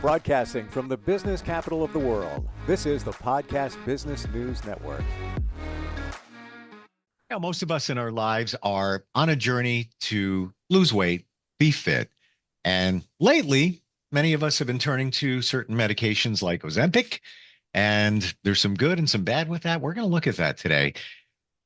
Broadcasting from the business capital of the world, this is the Podcast Business News Network. Yeah, most of us in our lives are on a journey to lose weight, be fit. And lately, many of us have been turning to certain medications like Ozempic, and there's some good and some bad with that. We're going to look at that today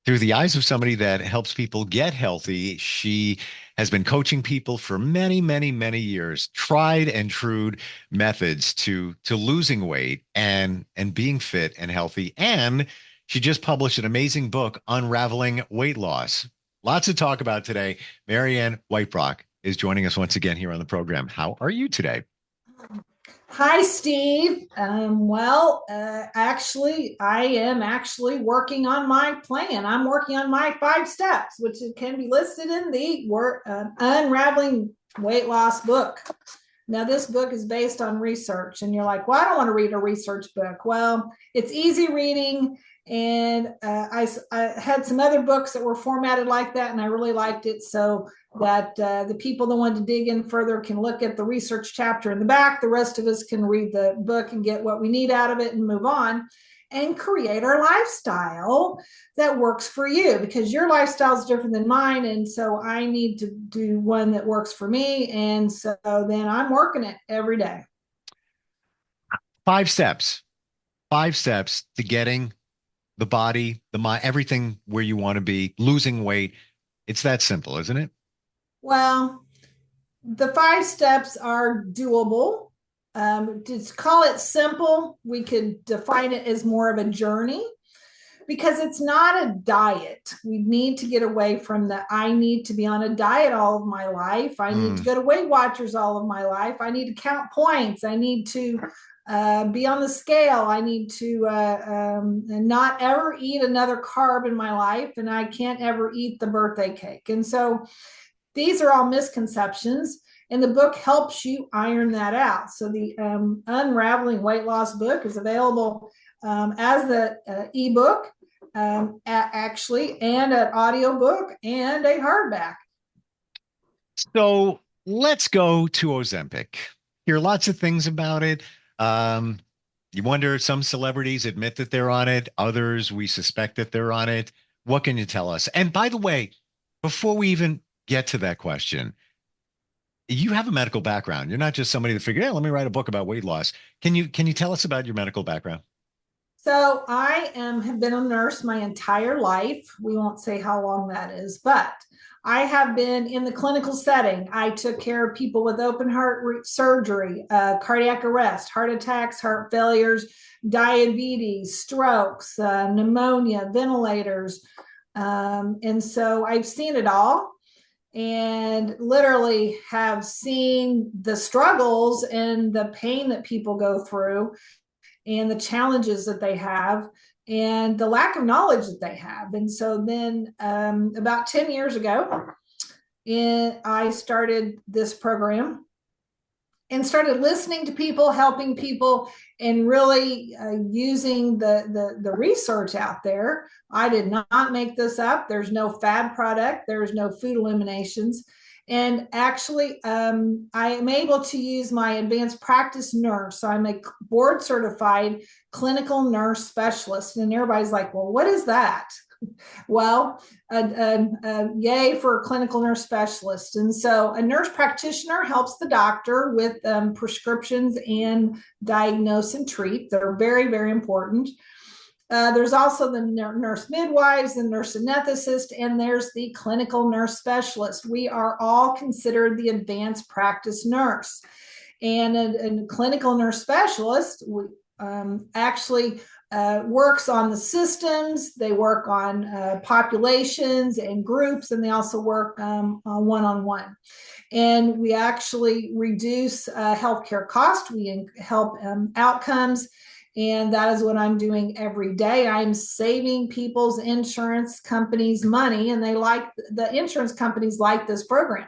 through the eyes of somebody that helps people get healthy. She has been coaching people for many, many, many years, tried and true methods to losing weight and being fit and healthy. And she just published an amazing book, Unraveling Weight Loss. Lots to talk about today. Marianne Wietbrock is joining us once again here on the program. How are you today? Hi, Steve. Actually, I am actually working on my plan. I'm working on my 5 steps, which can be listed in the Unraveling Weight Loss book. Now, this book is based on research, and you're like, well, I don't want to read a research book. Well, it's easy reading, and I had some other books that were formatted like that, and I really liked it. So that the people that want to dig in further can look at the research chapter in the back. The rest of us can read the book and get what we need out of it and move on and create our lifestyle that works for you, because your lifestyle is different than mine. And so I need to do one that works for me. And so then I'm working it every day. 5 steps, 5 steps to getting the body, the mind, everything where you want to be, losing weight. It's that simple, isn't it? Well, the 5 steps are doable. To call it simple, we could define it as more of a journey, because it's not a diet. We need to get away from the, I need to be on a diet all of my life. I need to go to Weight Watchers all of my life. I need to count points. I need to be on the scale. I need to not ever eat another carb in my life. And I can't ever eat the birthday cake. And so these are all misconceptions, and the book helps you iron that out. So the Unraveling Weight Loss book is available as the ebook, actually, and an audiobook and a hardback. So let's go to Ozempic. Hear lots of things about it. You wonder, some celebrities admit that they're on it. Others, we suspect that they're on it. What can you tell us? And by the way, before we even get to that question, you have a medical background. You're not just somebody that figured, hey, let me write a book about weight loss. Can you tell us about your medical background? So I have been a nurse my entire life. We won't say how long that is, but I have been in the clinical setting. I took care of people with open heart surgery, cardiac arrest, heart attacks, heart failures, diabetes, strokes, pneumonia, ventilators. And so I've seen it all, and literally have seen the struggles and the pain that people go through, and the challenges that they have, and the lack of knowledge that they have. And so then about 10 years ago, I started this program and started listening to people, helping people, and really using the research out there. I did not make this up. There's no fad product. There's no food eliminations. And actually, I am able to use my advanced practice nurse. So I'm a board certified clinical nurse specialist. And everybody's like, well, what is that? Well, yay for a clinical nurse specialist. And so a nurse practitioner helps the doctor with prescriptions and diagnose and treat. They're very, very important. There's also the nurse midwives, the nurse anesthetist, and there's the clinical nurse specialist. We are all considered the advanced practice nurse. And a clinical nurse specialist actually works on the systems. They work on populations and groups, and they also work one-on-one. And we actually reduce healthcare costs. We help outcomes. And that is what I'm doing every day. I'm saving people's insurance companies money, and the insurance companies like this program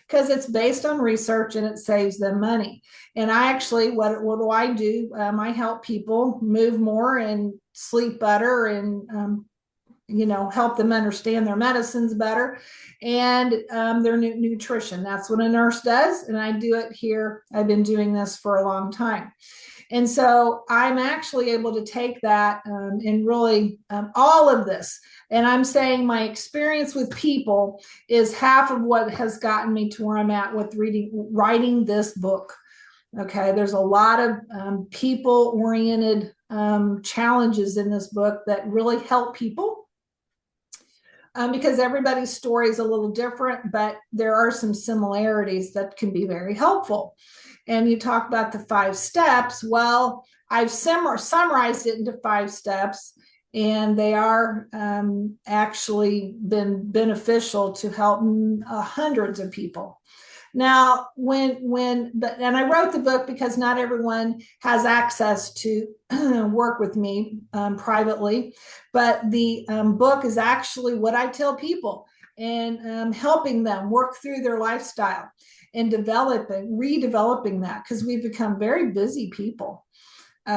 because it's based on research and it saves them money. And I actually, what do I do? I help people move more and sleep better and help them understand their medicines better and their nutrition. That's what a nurse does. And I do it here. I've been doing this for a long time. And so I'm actually able to take that and really all of this. And I'm saying my experience with people is half of what has gotten me to where I'm at with writing this book. Okay, there's a lot of people-oriented challenges in this book that really help people. Because everybody's story is a little different, but there are some similarities that can be very helpful. And you talk about the 5 steps. Well, I've summarized it into 5 steps, and they are actually been beneficial to help hundreds of people. Now, and I wrote the book because not everyone has access to work with me privately, but the book is actually what I tell people and helping them work through their lifestyle and redeveloping that, because we've become very busy people.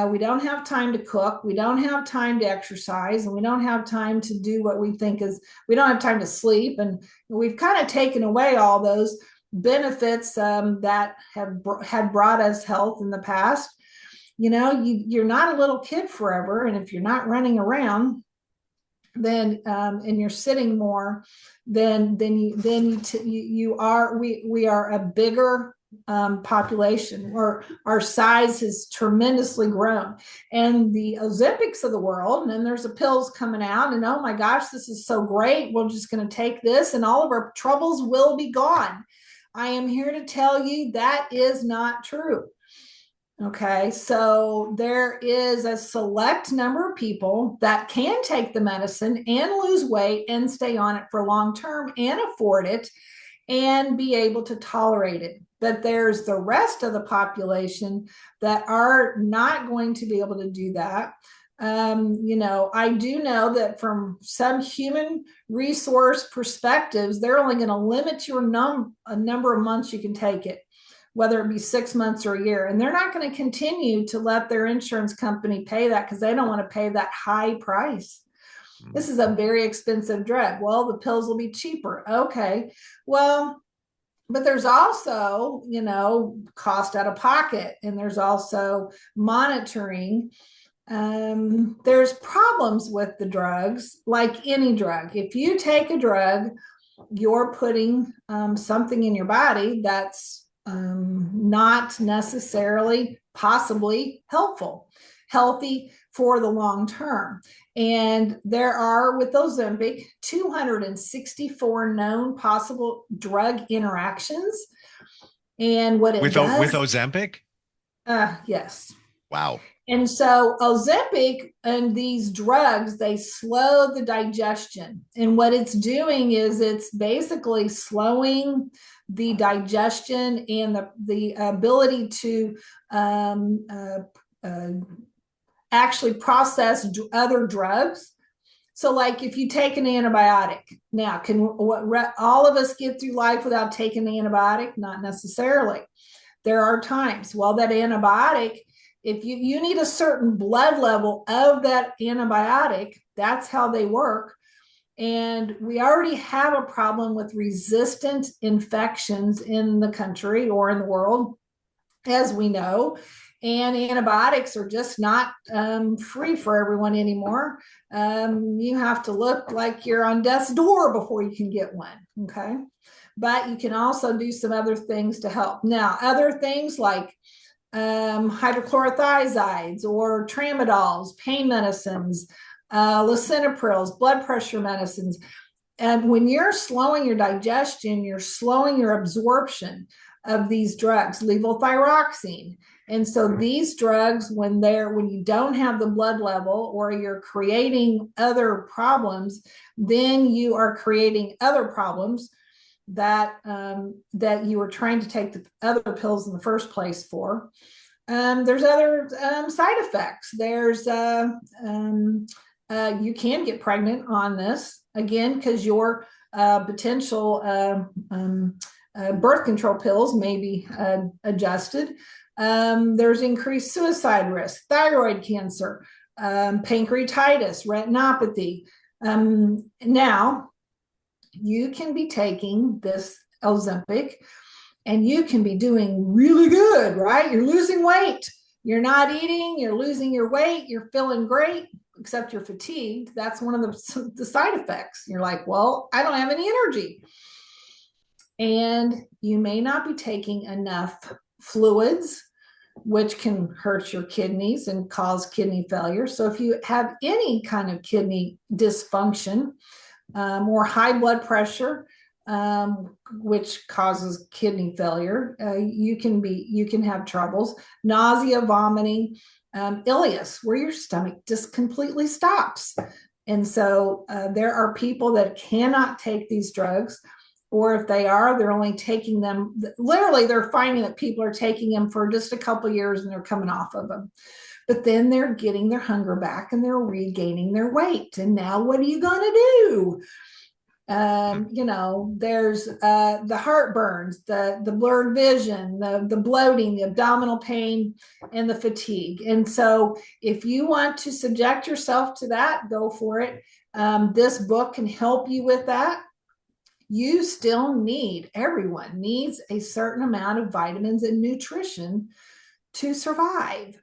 We don't have time to cook. We don't have time to exercise, and we don't have time to do what we think we don't have time to sleep. And we've kind of taken away all those benefits that had brought us health in the past. You're not a little kid forever. And if you're not running around, then and you're sitting more, then you are. We are a bigger population, or our size has tremendously grown. And the Ozempics of the world, and then there's the pills coming out, and oh my gosh, this is so great. We're just going to take this, and all of our troubles will be gone. I am here to tell you that is not true. Okay, so there is a select number of people that can take the medicine and lose weight and stay on it for long term and afford it and be able to tolerate it. But there's the rest of the population that are not going to be able to do that. I do know that from some human resource perspectives, they're only going to limit your number of months you can take it, whether it be 6 months or a year. And they're not going to continue to let their insurance company pay that, because they don't want to pay that high price. This is a very expensive drug. Well, the pills will be cheaper. Okay. Well, but there's also, cost out of pocket, and there's also monitoring. There's problems with the drugs, like any drug. If you take a drug, you're putting something in your body that's not necessarily possibly healthy for the long term. And there are, with Ozempic, 264 known possible drug interactions. And what it does with Ozempic? Yes. Wow. And so Ozempic and these drugs, they slow the digestion. And what it's doing is it's basically slowing the digestion and the ability to actually process other drugs. So like if you take an antibiotic, now all of us get through life without taking an antibiotic? Not necessarily. There are times. Well, that antibiotic, if you need a certain blood level of that antibiotic, that's how they work. And we already have a problem with resistant infections in the country or in the world, as we know. And antibiotics are just not free for everyone anymore. You have to look like you're on death's door before you can get one, okay? But you can also do some other things to help. Now, other things like hydrochlorothiazides or tramadols, pain medicines, lisinoprils, blood pressure medicines. And when you're slowing your digestion, you're slowing your absorption of these drugs, levothyroxine. And so these drugs, when you don't have the blood level or you're creating other problems, then you are creating other problems that you were trying to take the other pills in the first place for. There's other side effects. There's you can get pregnant on this, again, because your potential birth control pills may be adjusted. There's increased suicide risk, thyroid cancer, pancreatitis, retinopathy, Now, you can be taking this Ozempic and you can be doing really good, right? You're losing weight. You're not eating, you're losing your weight, you're feeling great, except you're fatigued. That's one of the side effects. You're like, well, I don't have any energy. And you may not be taking enough fluids, which can hurt your kidneys and cause kidney failure. So if you have any kind of kidney dysfunction, or high blood pressure, which causes kidney failure, you can have troubles, nausea, vomiting, ileus, where your stomach just completely stops. And so there are people that cannot take these drugs, or if they are, they're only taking them, literally they're finding that people are taking them for just a couple of years and they're coming off of them. But then they're getting their hunger back and they're regaining their weight. And now what are you going to do? There's the heartburns, the blurred vision, the bloating, the abdominal pain, and the fatigue. And so if you want to subject yourself to that, go for it. This book can help you with that. You still everyone needs a certain amount of vitamins and nutrition to survive.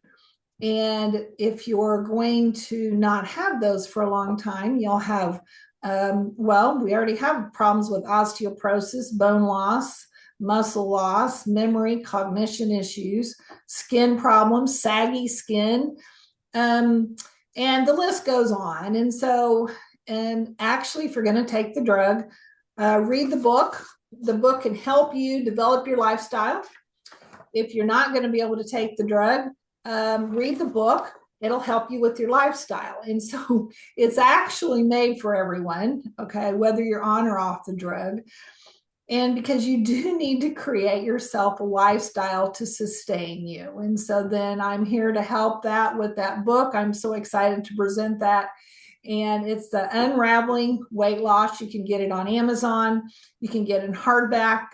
And if you're going to not have those for a long time, you'll have, we already have problems with osteoporosis, bone loss, muscle loss, memory, cognition issues, skin problems, saggy skin, and the list goes on. And so, and actually, if you're going to take the drug, read the book. The book can help you develop your lifestyle. If you're not going to be able to take the drug, read the book. It'll help you with your lifestyle. And so it's actually made for everyone, okay, whether you're on or off the drug. And because you do need to create yourself a lifestyle to sustain you. And so then I'm here to help that with that book. I'm so excited to present that. And it's the Unraveling Weight Loss. You can get it on Amazon. You can get it in hardback,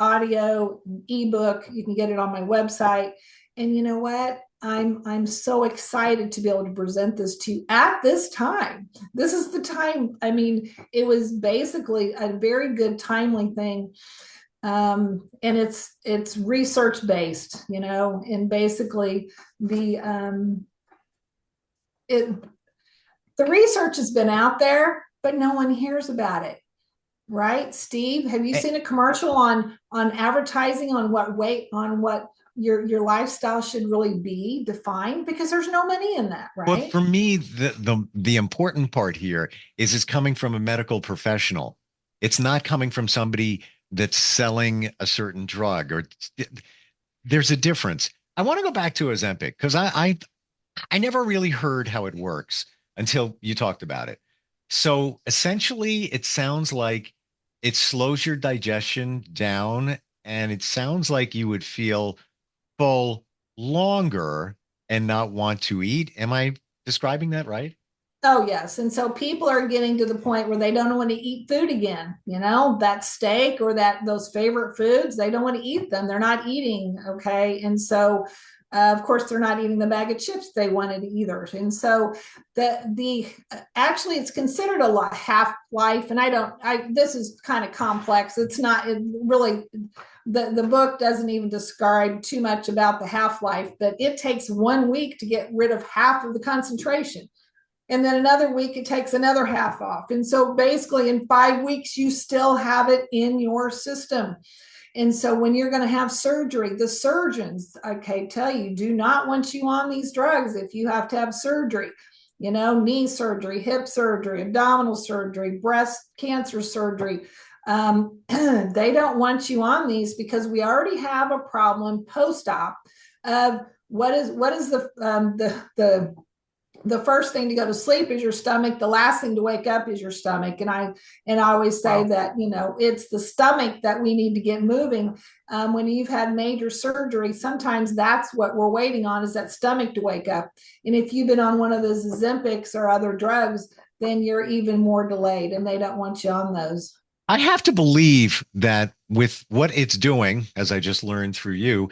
audio, ebook. You can get it on my website. And you know what? I'm so excited to be able to present this to you at this time. This is the time. I mean, it was basically a very good timely thing. And it's research based, and basically the research has been out there, but no one hears about it. Right? Steve, have you seen a commercial on advertising on what your lifestyle should really be defined? Because there's no money in that, right? But for me, the important part here is it's coming from a medical professional. It's not coming from somebody that's selling a certain drug, or there's a difference. I want to go back to Ozempic because I never really heard how it works until you talked about it. So essentially, it sounds like it slows your digestion down, and it sounds like you would feel full longer and not want to eat. Am I describing that right? Oh, yes. And so people are getting to the point where they don't want to eat food again. That steak or those favorite foods, they don't want to eat them. They're not eating. Okay. And so, of course, they're not eating the bag of chips they wanted either. And so actually it's considered a half-life. And this is kind of complex. It's not really, the book doesn't even describe too much about the half-life, but it takes 1 week to get rid of half of the concentration. And then another week, it takes another half off. And so basically in 5 weeks, you still have it in your system. And so when you're going to have surgery, the surgeons, tell you, do not want you on these drugs if you have to have surgery, knee surgery, hip surgery, abdominal surgery, breast cancer surgery. They don't want you on these because we already have a problem post-op of what is the first thing to go to sleep is your stomach. The last thing to wake up is your stomach. And I always say that, it's the stomach that we need to get moving. When you've had major surgery, sometimes that's what we're waiting on, is that stomach to wake up. And if you've been on one of those Ozempics or other drugs, then you're even more delayed, and they don't want you on those. I have to believe that with what it's doing, as I just learned through you,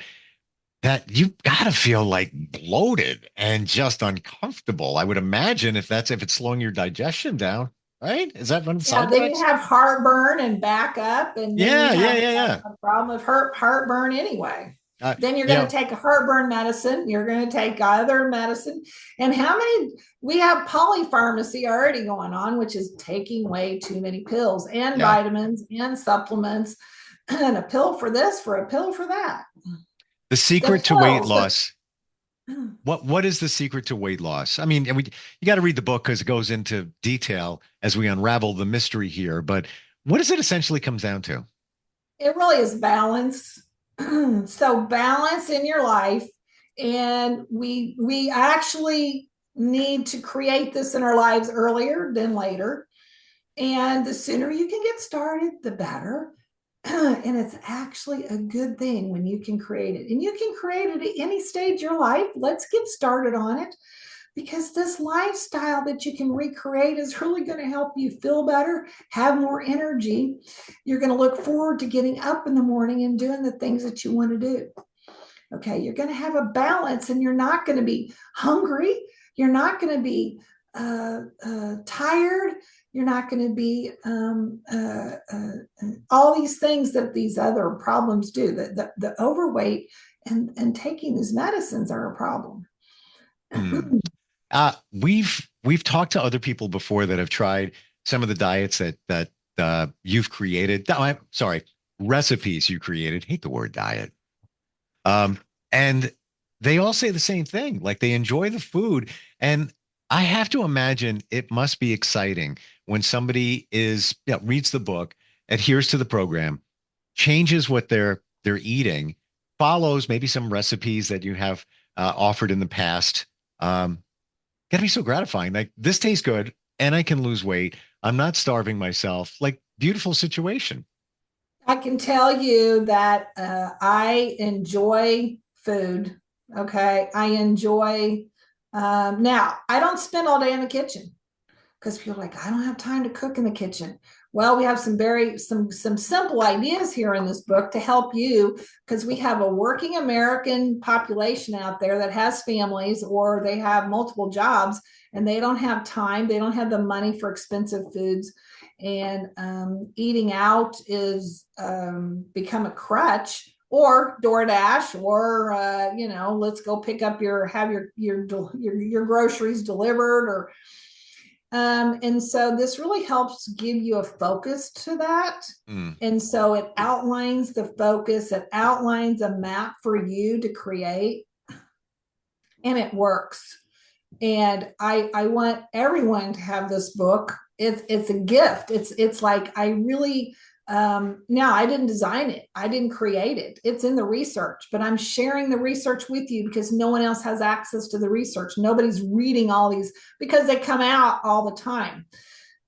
that you've got to feel like bloated and just uncomfortable. I would imagine if it's slowing your digestion down. right? Is that one of the Yeah, side then you effects? have heartburn and backup, and then you Yeah, yeah, have yeah, yeah. a problem of heartburn anyway. Then you're You going to know, take a heartburn medicine. You're going to take other medicine. And how many? We have polypharmacy already going on, which is taking way too many pills and yeah. vitamins and supplements, and a pill for this, for a pill for that. The The secret to weight pills. loss. What is the secret to weight loss? I mean, and you got to read the book because it goes into detail as we unravel the mystery here. But what does it essentially comes down to? It really is balance. So balance in your life, and we actually need to create this in our lives earlier than later. And the sooner you can get started, the better. And it's actually a good thing when you can create it. And you can create it at any stage of your life. Let's get started on it, because this lifestyle that you can recreate is really going to help you feel better, have more energy. You're going to look forward to getting up in the morning and doing the things that you want to do. Okay, you're going to have a balance, and you're not going to be hungry. You're not going to be tired. You're not going to be all these things that these other problems do. The overweight and taking these medicines are a problem. Hmm. We've talked to other people before that have tried some of the diets that you've created. No, I'm sorry, recipes you created. Hate the word diet. Um, and they all say the same thing. Like they enjoy the food, and I have to imagine it must be exciting when somebody reads the book, adheres to the program, changes what they're eating, follows maybe some recipes that you have offered in the past. Gotta be so gratifying. Like this tastes good and I can lose weight. I'm not starving myself. Like beautiful situation. I can tell you that I enjoy food. Okay. I enjoy, now I don't spend all day in the kitchen, because people are like, I don't have time to cook in the kitchen. Well, we have some simple ideas here in this book to help you, because we have a working American population out there that has families, or they have multiple jobs, and they don't have time, they don't have the money for expensive foods, and eating out is become a crutch, or DoorDash, or let's go pick up your groceries delivered, or and so this really helps give you a focus to that. Mm. And so it outlines the focus, it outlines a map for you to create, and it works. And I want everyone to have this book. It's a gift. It's like, I really, now I didn't design it, I didn't create it, it's in the research, but I'm sharing the research with you because no one else has access to the research. Nobody's reading all these because they come out all the time.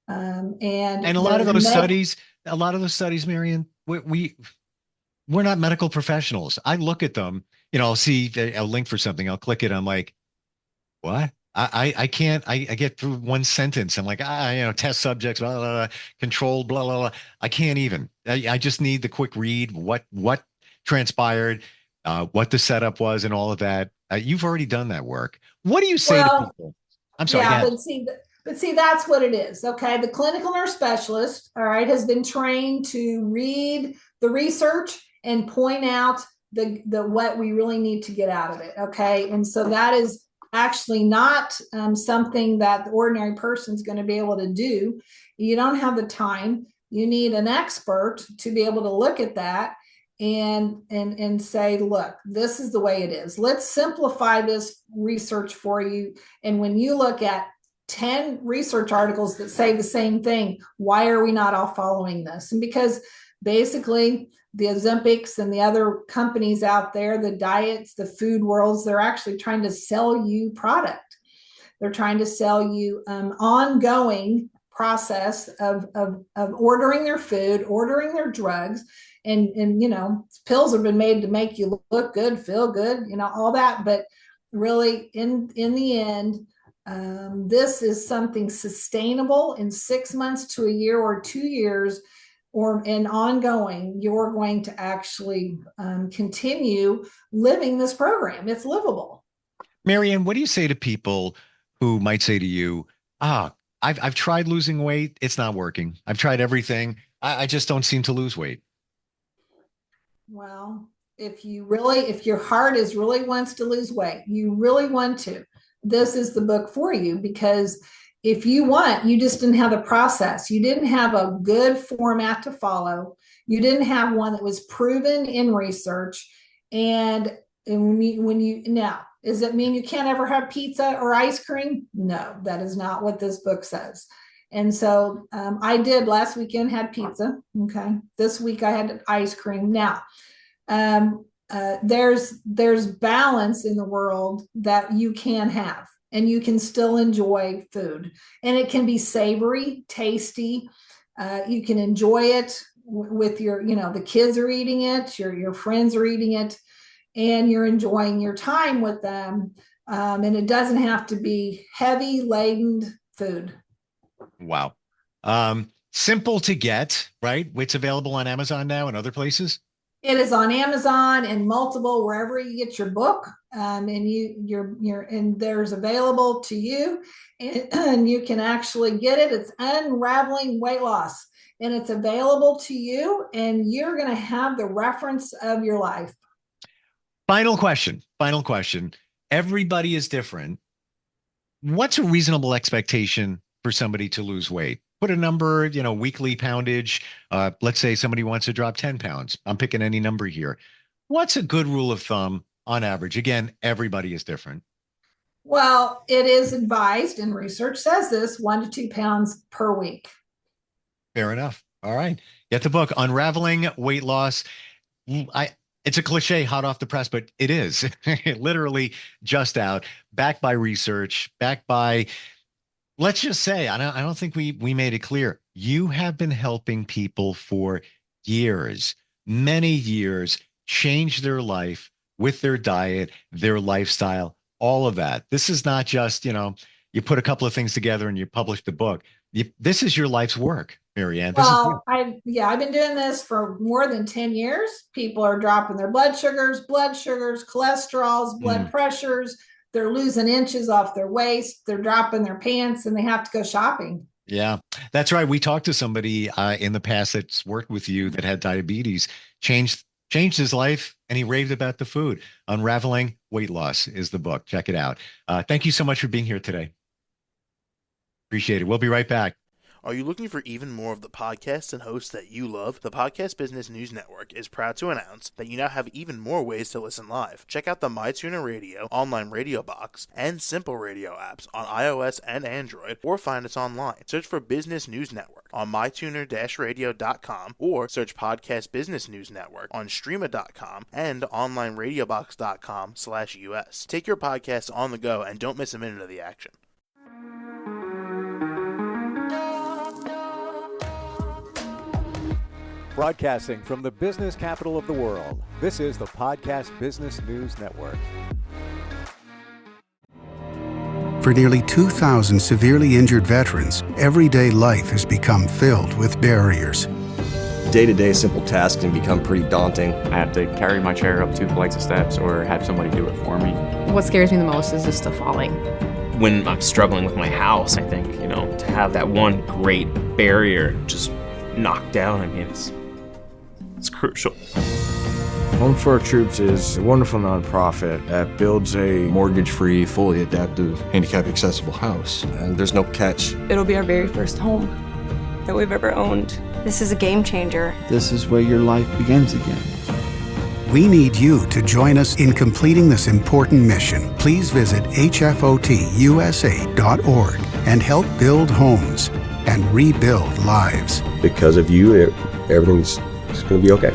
And And there's a lot of those studies, Marion, we're not medical professionals. I look at them, I'll see a link for something, I'll click it, I'm like, what? I can't. I get through one sentence. I'm like, test subjects, blah, blah, blah, controlled, blah, blah, blah. I can't even. I just need the quick read, what transpired, what the setup was, and all of that. You've already done that work. What do you say to well, people? I'm sorry, go yeah, ahead. but see, that's what it is. Okay. The clinical nurse specialist, all right, has been trained to read the research and point out the what we really need to get out of it. Okay. And so that is actually not something that the ordinary person is going to be able to do. You don't have the time. You need an expert to be able to look at that and say, look, this is the way it is. Let's simplify this research for you. And when you look at 10 research articles that say the same thing, why are we not all following this? And because basically the Ozempics and the other companies out there, the diets, the food worlds, they're actually trying to sell you product. They're trying to sell you ongoing process of ordering their food, ordering their drugs, and pills have been made to make you look good, feel good, all that. But really, in the end, this is something sustainable in 6 months to a year or 2 years, or and ongoing. You're going to actually continue living this program. It's livable. Marianne, what do you say to people who might say to you, ah, I've tried losing weight. It's not working. I've tried everything. I just don't seem to lose weight. Well, if your heart is really wants to lose weight, you really want to, this is the book for you, because if you want, you just didn't have the process. You didn't have a good format to follow. You didn't have one that was proven in research. And now, does it mean you can't ever have pizza or ice cream? No, that is not what this book says. And so I did last weekend, had pizza. Okay. This week I had ice cream. Now, there's balance in the world that you can have, and you can still enjoy food, and it can be savory, tasty. You can enjoy it with the kids are eating it, your friends are eating it, and you're enjoying your time with them. And it doesn't have to be heavy laden food. Wow. Simple to get, right? It's available on Amazon now and other places. It is on Amazon and multiple wherever you get your book, and there's available to you, and you can actually get it. It's Unraveling Weight Loss, and it's available to you, and you're going to have the reference of your life. Final question. Everybody is different. What's a reasonable expectation for somebody to lose weight? Put a number, weekly poundage. Let's say somebody wants to drop 10 pounds. I'm picking any number here. What's a good rule of thumb on average? Again, everybody is different. Well, it is advised, and research says this, 1 to 2 pounds per week. Fair enough. All right. Get the book, Unraveling Weight Loss. It's a cliche, hot off the press, but it is literally just out, backed by research, backed by, let's just say, I don't think we made it clear. You have been helping people for years, many years, change their life with their diet, their lifestyle, all of that. This is not just, you put a couple of things together and you publish the book. This is your life's work, Marianne. Well, I've been doing this for more than 10 years. People are dropping their blood sugars, cholesterols, blood pressures. They're losing inches off their waist. They're dropping their pants, and they have to go shopping. Yeah, that's right. We talked to somebody in the past that's worked with you that had diabetes, changed his life, and he raved about the food. Unraveling Weight Loss is the book. Check it out. Thank you so much for being here today. Appreciate it. We'll be right back. Are you looking for even more of the podcasts and hosts that you love? The Podcast Business News Network is proud to announce that you now have even more ways to listen live. Check out the MyTuner Radio, online radio box, and Simple Radio apps on iOS and Android, or find us online. Search for Business News Network on mytuner-radio.com, or search Podcast Business News Network on streama.com and onlineradiobox.com/US. Take your podcast on the go and don't miss a minute of the action. Broadcasting from the business capital of the world, this is the Podcast Business News Network. For nearly 2,000 severely injured veterans, everyday life has become filled with barriers. Day-to-day simple tasks can become pretty daunting. I have to carry my chair up 2 flights of steps or have somebody do it for me. What scares me the most is just the falling. When I'm struggling with my house, I think, to have that one great barrier just knocked down, it's crucial. Home for Our Troops is a wonderful nonprofit that builds a mortgage-free, fully adaptive, handicap-accessible house. And there's no catch. It'll be our very first home that we've ever owned. This is a game changer. This is where your life begins again. We need you to join us in completing this important mission. Please visit hfotusa.org and help build homes and rebuild lives. Because of you, everything's going to be okay.